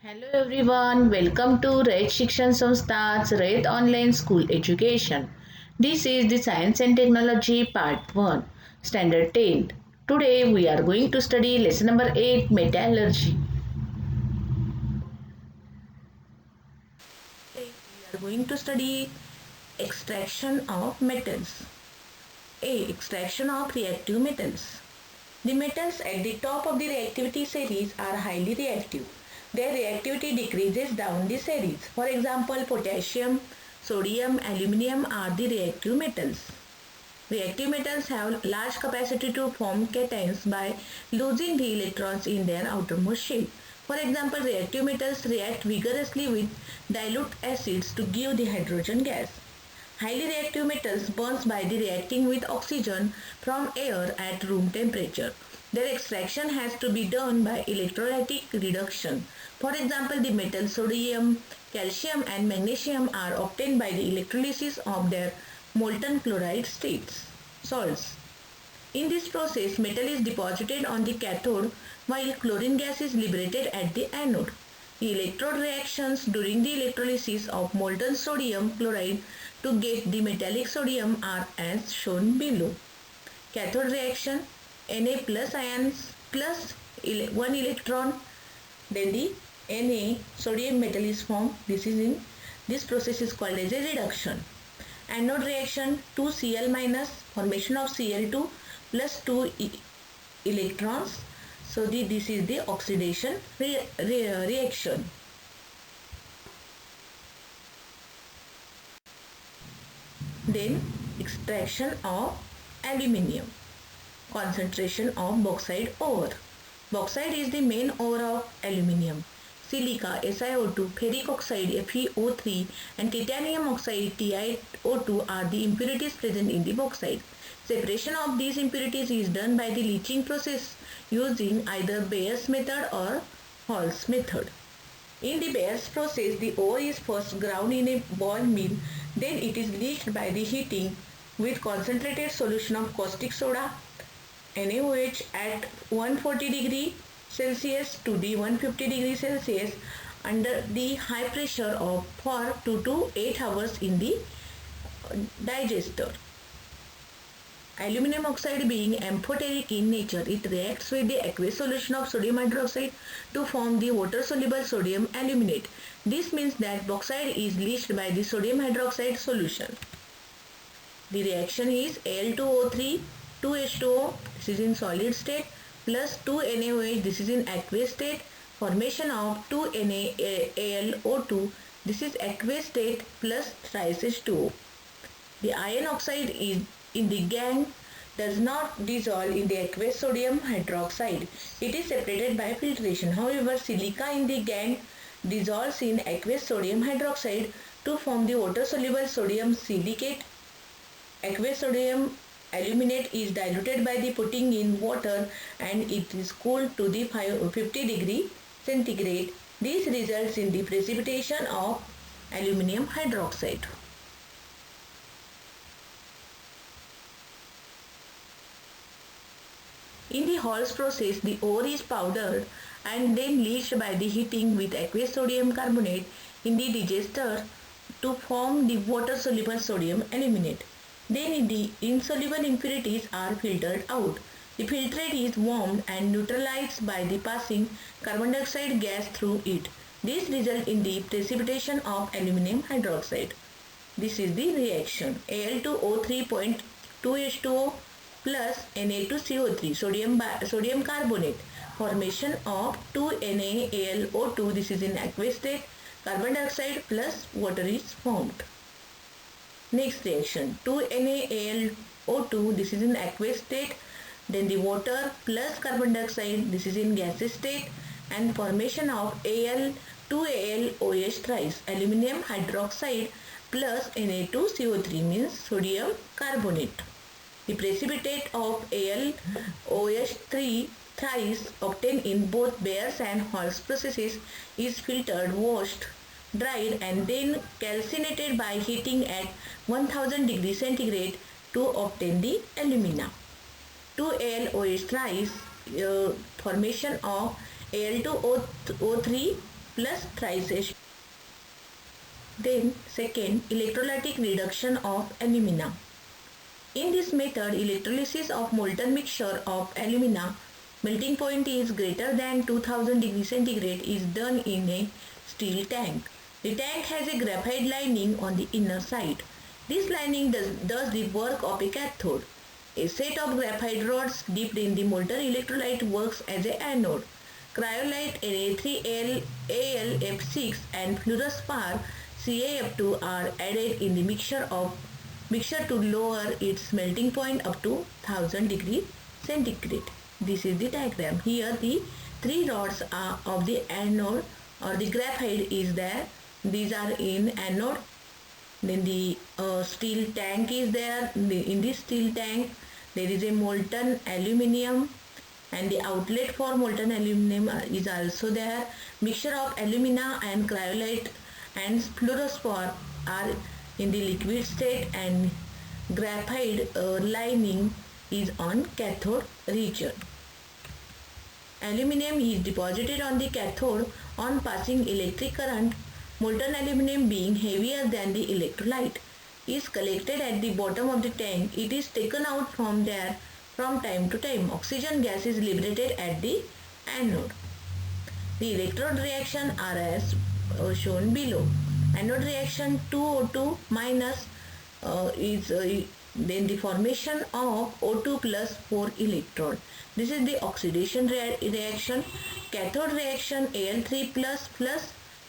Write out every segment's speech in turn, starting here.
Hello everyone, welcome to Rayat Shikshan Sanstha's Rayat Online School Education. This is the Science and Technology Part 1, Standard 10. Today we are going to study lesson number 8, Metallurgy. Today we are going to study extraction of metals. A. Extraction of reactive metals. The metals at the top of the reactivity series are highly reactive. Their reactivity decreases down the series. For example, potassium, sodium, aluminium are the reactive metals. Reactive metals have large capacity to form cations by losing the electrons in their outermost shell. For example, reactive metals react vigorously with dilute acids to give the hydrogen gas. Highly reactive metals burns by the reacting with oxygen from air at room temperature. Their extraction has to be done by electrolytic reduction. For example, the metals sodium, calcium and magnesium are obtained by the electrolysis of their molten chloride salts. In this process, metal is deposited on the cathode while chlorine gas is liberated at the anode. The electrode reactions during the electrolysis of molten sodium chloride to get the metallic sodium are as shown below. Cathode reaction, Na plus ions plus 1 electron, then the Na sodium metal is formed. This process is called as a reduction. Anode reaction, 2Cl minus, formation of Cl2 plus 2 electrons. So this is the oxidation reaction. Then extraction of aluminium. Concentration of bauxite ore. Bauxite is the main ore of aluminium. Silica SiO2, ferric oxide FeO3 and titanium oxide TiO2 are the impurities present in the bauxite. Separation of these impurities is done by the leaching process using either Bayer's method or Hall's method. In the Bayer's process, the ore is first ground in a ball mill, then it is leached by the heating with concentrated solution of caustic soda NaOH at 140 degree Celsius to the 150 degree Celsius under the high pressure of for 2 to 8 hours in the digester. Aluminum oxide being amphoteric in nature, it reacts with the aqueous solution of sodium hydroxide to form the water-soluble sodium aluminate. This means that bauxite is leached by the sodium hydroxide solution. The reaction is Al2O3, 2H2O, this is in solid state, plus 2NaOH, this is in aqueous state, formation of 2NaAlO2, this is aqueous state, plus thrice H2O. The iron oxide is in the gangue does not dissolve in the aqueous sodium hydroxide. It is separated by filtration. However, silica in the gangue dissolves in aqueous sodium hydroxide to form the water-soluble sodium silicate. Aqueous sodium aluminate is diluted by the putting in water and it is cooled to the 50 degree centigrade. This results in the precipitation of aluminum hydroxide. In the Hall's process, the ore is powdered and then leached by the heating with aqueous sodium carbonate in the digester to form the water-soluble sodium aluminate. Then the insoluble impurities are filtered out. The filtrate is warmed and neutralized by the passing carbon dioxide gas through it. This results in the precipitation of aluminum hydroxide. This is the reaction. Al2O3.2H2O plus Na2CO3 sodium carbonate, formation of 2NaAlO2, this is in aqueous state, carbon dioxide plus water is formed. Next reaction, 2NaAlO2, this is in aqueous state, then the water plus carbon dioxide, this is in gaseous state, and formation of Al2AlOH thrice, aluminium hydroxide plus Na2CO3 means sodium carbonate. The precipitate of AlOH3 thrice obtained in both Bayer's and Hall's processes is filtered, washed, dried and then calcinated by heating at 1000 degree centigrade to obtain the alumina. 2AlOH thrice formation of Al2O3 plus trisation. Then second, electrolytic reduction of alumina. In this method, electrolysis of molten mixture of alumina melting point is greater than 2000 degrees centigrade is done in a steel tank. The tank has a graphite lining on the inner side. This lining does the work of a cathode. A set of graphite rods dipped in the molten electrolyte works as an anode. Cryolite Na3Al, 6 and fluorspar CaF2 are added in the mixture to lower its melting point up to 1000 degree centigrade. This is the diagram. Here the three rods are of the anode or the graphite is there. These are in anode. Then the steel tank is there. In this steel tank there is a molten aluminium and the outlet for molten aluminum is also there. Mixture of alumina and cryolite and fluorspar are in the liquid state and graphite lining is on cathode region. Aluminum is deposited on the cathode on passing electric current. Molten aluminum, being heavier than the electrolyte, is collected at the bottom of the tank. It is taken out from there from time to time. Oxygen gas is liberated at the anode. The electrode reaction are as shown below. Anode reaction 2O2 minus then the formation of O2 plus 4 electron. This is the oxidation reaction. Cathode reaction Al3 plus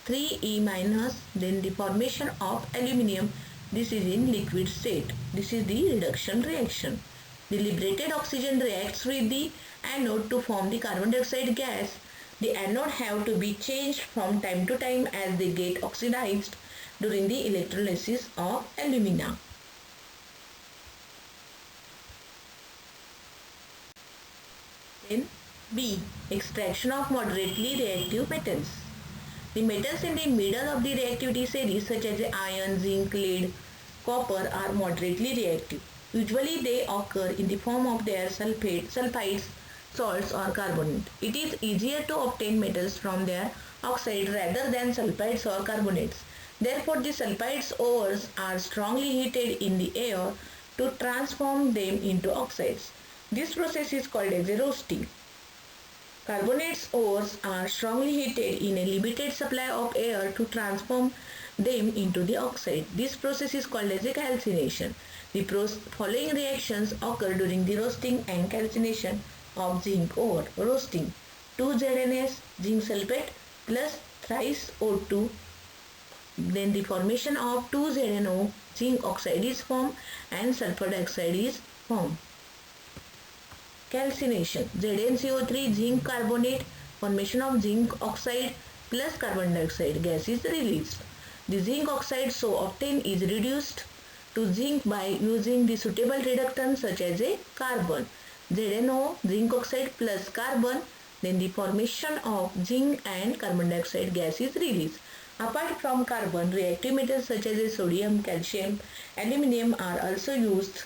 3E minus, then the formation of aluminium. This is in liquid state. This is the reduction reaction. The liberated oxygen reacts with the anode to form the carbon dioxide gas. The anode have to be changed from time to time as they get oxidized during the electrolysis of alumina. Then B. Extraction of moderately reactive metals. The metals in the middle of the reactivity series such as iron, zinc, lead, copper are moderately reactive. Usually they occur in the form of their sulfides, salts or carbonate. It is easier to obtain metals from their oxide rather than sulfides or carbonates. Therefore, the sulfides ores are strongly heated in the air to transform them into oxides. This process is called as a roasting. Carbonates ores are strongly heated in a limited supply of air to transform them into the oxide. This process is called as a calcination. The following reactions occur during the roasting and calcination of zinc ore. Roasting 2ZnS zinc sulfate plus thrice O2. Then the formation of 2ZnO zinc oxide is formed and sulfur dioxide is formed. Calcination ZnCO3 zinc carbonate, formation of zinc oxide plus carbon dioxide gas is released. The zinc oxide so obtained is reduced to zinc by using the suitable reductant such as a carbon. ZnO zinc oxide plus carbon, then the formation of zinc and carbon dioxide gas is released. Apart from carbon, reactive metals such as sodium, calcium, aluminium are also used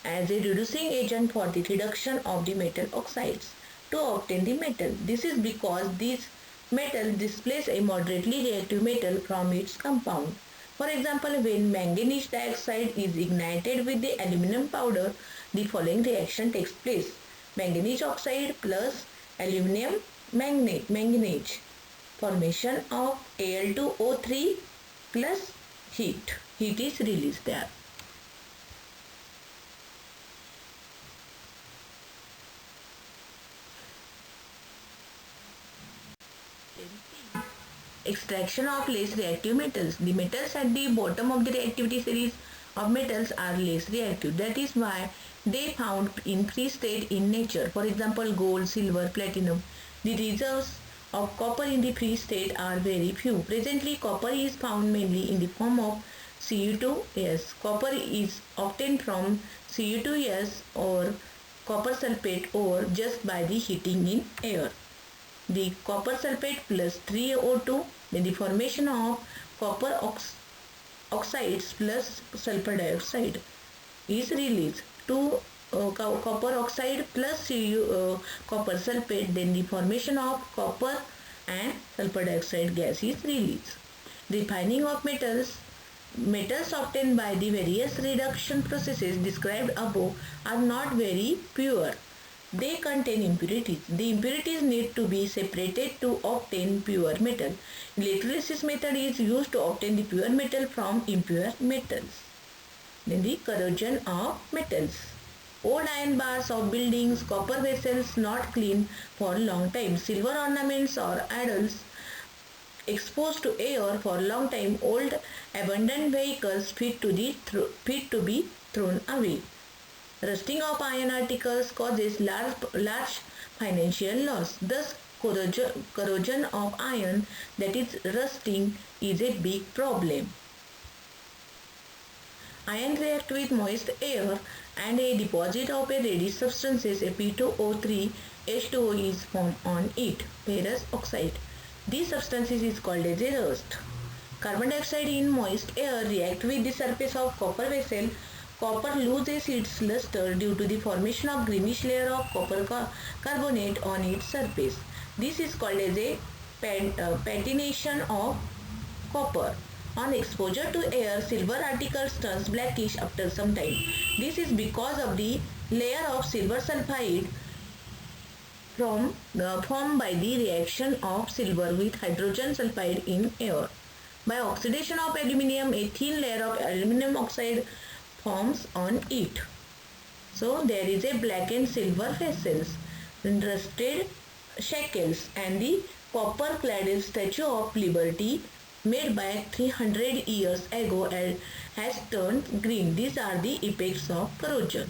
as a reducing agent for the reduction of the metal oxides to obtain the metal. This is because this metal displays a moderately reactive metal from its compound. For example, when manganese dioxide is ignited with the aluminum powder, the following reaction takes place. Manganese oxide plus aluminum manganese. Formation of Al2O3 plus heat. Heat is released there. Extraction of less reactive metals. The metals at the bottom of the reactivity series of metals are less reactive. That is why they found in free state in nature. For example, gold, silver, platinum. The reserves of copper in the free state are very few. Presently, copper is found mainly in the form of Cu2S. Copper is obtained from Cu2S or copper sulfate ore just by the heating in air. The copper sulfate plus 3O2, then the formation of copper oxides plus sulfur dioxide is released. 2 copper oxide plus copper sulfate, then the formation of copper and sulfur dioxide gas is released. Refining of metals obtained by the various reduction processes described above are not very pure. They contain impurities. The impurities need to be separated to obtain pure metal. Electrolysis method is used to obtain the pure metal from impure metals. Then the corrosion of metals. Old iron bars of buildings, copper vessels not cleaned for long time, silver ornaments or idols exposed to air for long time, old abandoned vehicles fit to be thrown away. Rusting of iron articles causes large financial loss. Thus, corrosion of iron, that is rusting, is a big problem. Iron react with moist air and a deposit of a reddish substances, a P2O3 H2O is formed on it, ferrous oxide. This substance is called as a rust. Carbon dioxide in moist air react with the surface of copper vessel. Copper loses its luster due to the formation of greenish layer of copper carbonate on its surface. This is called as a patination of copper. On exposure to air, silver articles turns blackish after some time. This is because of the layer of silver sulfide formed by the reaction of silver with hydrogen sulfide in air. By oxidation of aluminium, a thin layer of aluminum oxide forms on it. So there is a black and silver vessels, rusted shackles, and the copper clad Statue of Liberty made by 300 years ago has turned green. These are the effects of corrosion.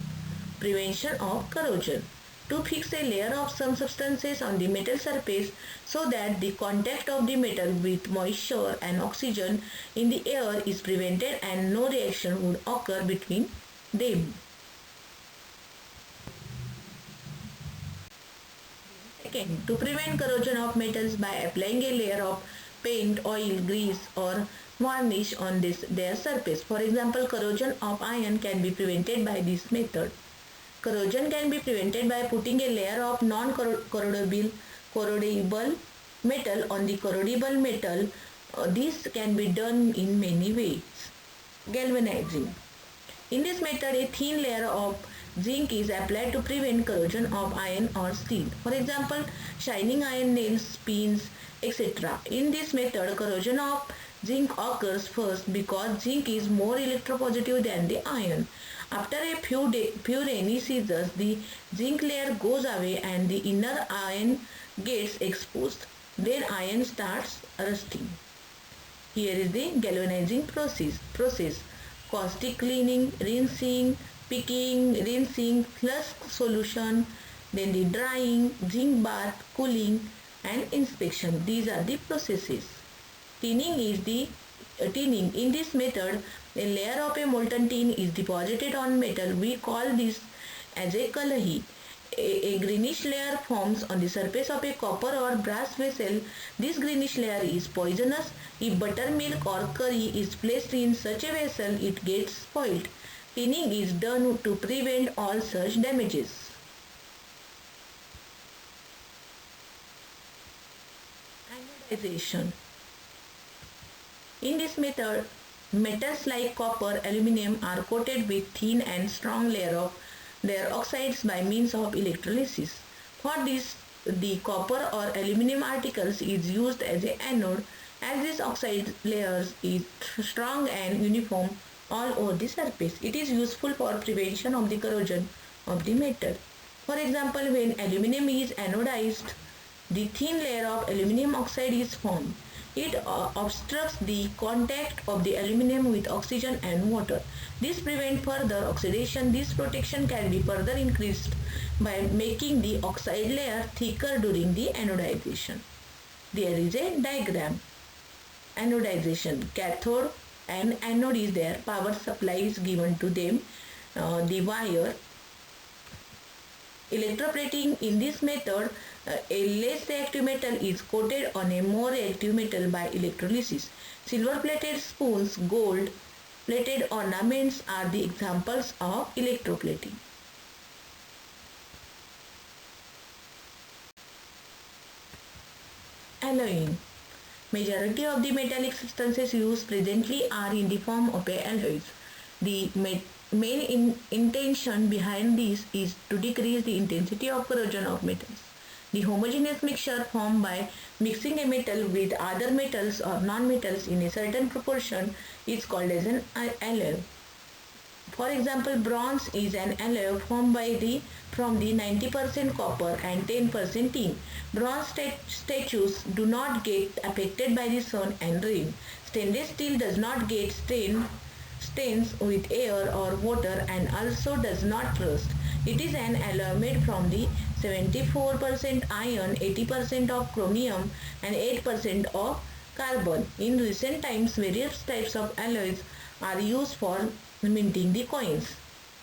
Prevention of corrosion. To fix a layer of some substances on the metal surface so that the contact of the metal with moisture and oxygen in the air is prevented and no reaction would occur between them. Second, to prevent corrosion of metals by applying a layer of paint, oil, grease or varnish on their surface. For example, corrosion of iron can be prevented by this method. Corrosion can be prevented by putting a layer of non-corrodable metal on the corrodable metal. This can be done in many ways. Galvanizing. In this method, a thin layer of zinc is applied to prevent corrosion of iron or steel. For example, shining iron nails, pins, etc. In this method, corrosion of zinc occurs first because zinc is more electropositive than the iron. After a few rainy seasons, the zinc layer goes away and the inner iron gets exposed. Then iron starts rusting. Here is the galvanizing process. Caustic cleaning, rinsing, picking, rinsing, flush solution, then the drying, zinc bath, cooling and inspection. These are the processes. Tinning is the tinning. In this method, a layer of a molten tin is deposited on metal. We call this as a kalahi. A greenish layer forms on the surface of a copper or brass vessel. This greenish layer is poisonous. If buttermilk or curry is placed in such a vessel, it gets spoiled. Tinning is done to prevent all such damages. Anodization. In this method, metals like copper, aluminum are coated with thin and strong layer of their oxides by means of electrolysis. For this, the copper or aluminum articles is used as an anode, as this oxide layers is strong and uniform all over the surface. It is useful for prevention of the corrosion of the metal. For example, when aluminum is anodized, the thin layer of aluminum oxide is formed. It obstructs the contact of the aluminum with oxygen and water. This prevents further oxidation. This protection can be further increased by making the oxide layer thicker during the anodization. There is a diagram. Anodization. Cathode and anode is there. Power supply is given to them. The wire. Electroplating. In this method, a less reactive metal is coated on a more reactive metal by electrolysis. Silver plated spoons, gold plated ornaments are the examples of electroplating. alloying. Majority of the metallic substances used presently are in the form of alloys. The main intention behind this is to decrease the intensity of corrosion of metals. The homogeneous mixture formed by mixing a metal with other metals or non-metals in a certain proportion is called as an alloy. For example, bronze is an alloy formed from the 90% copper and 10% tin. Bronze statues do not get affected by the sun and rain. Stainless steel does not get stains with air or water and also does not rust. It is an alloy made from the 74% iron, 80% of chromium and 8% of carbon. In recent times, various types of alloys are used for minting the coins.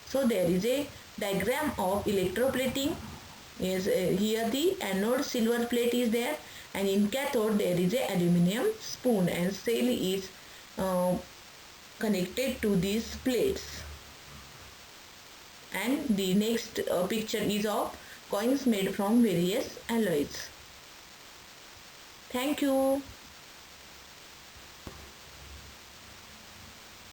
So there is a diagram of electroplating. Is here the anode silver plate is there, and in cathode there is a aluminum spoon and cell is connected to these plates. And the next picture is of coins made from various alloys. Thank you.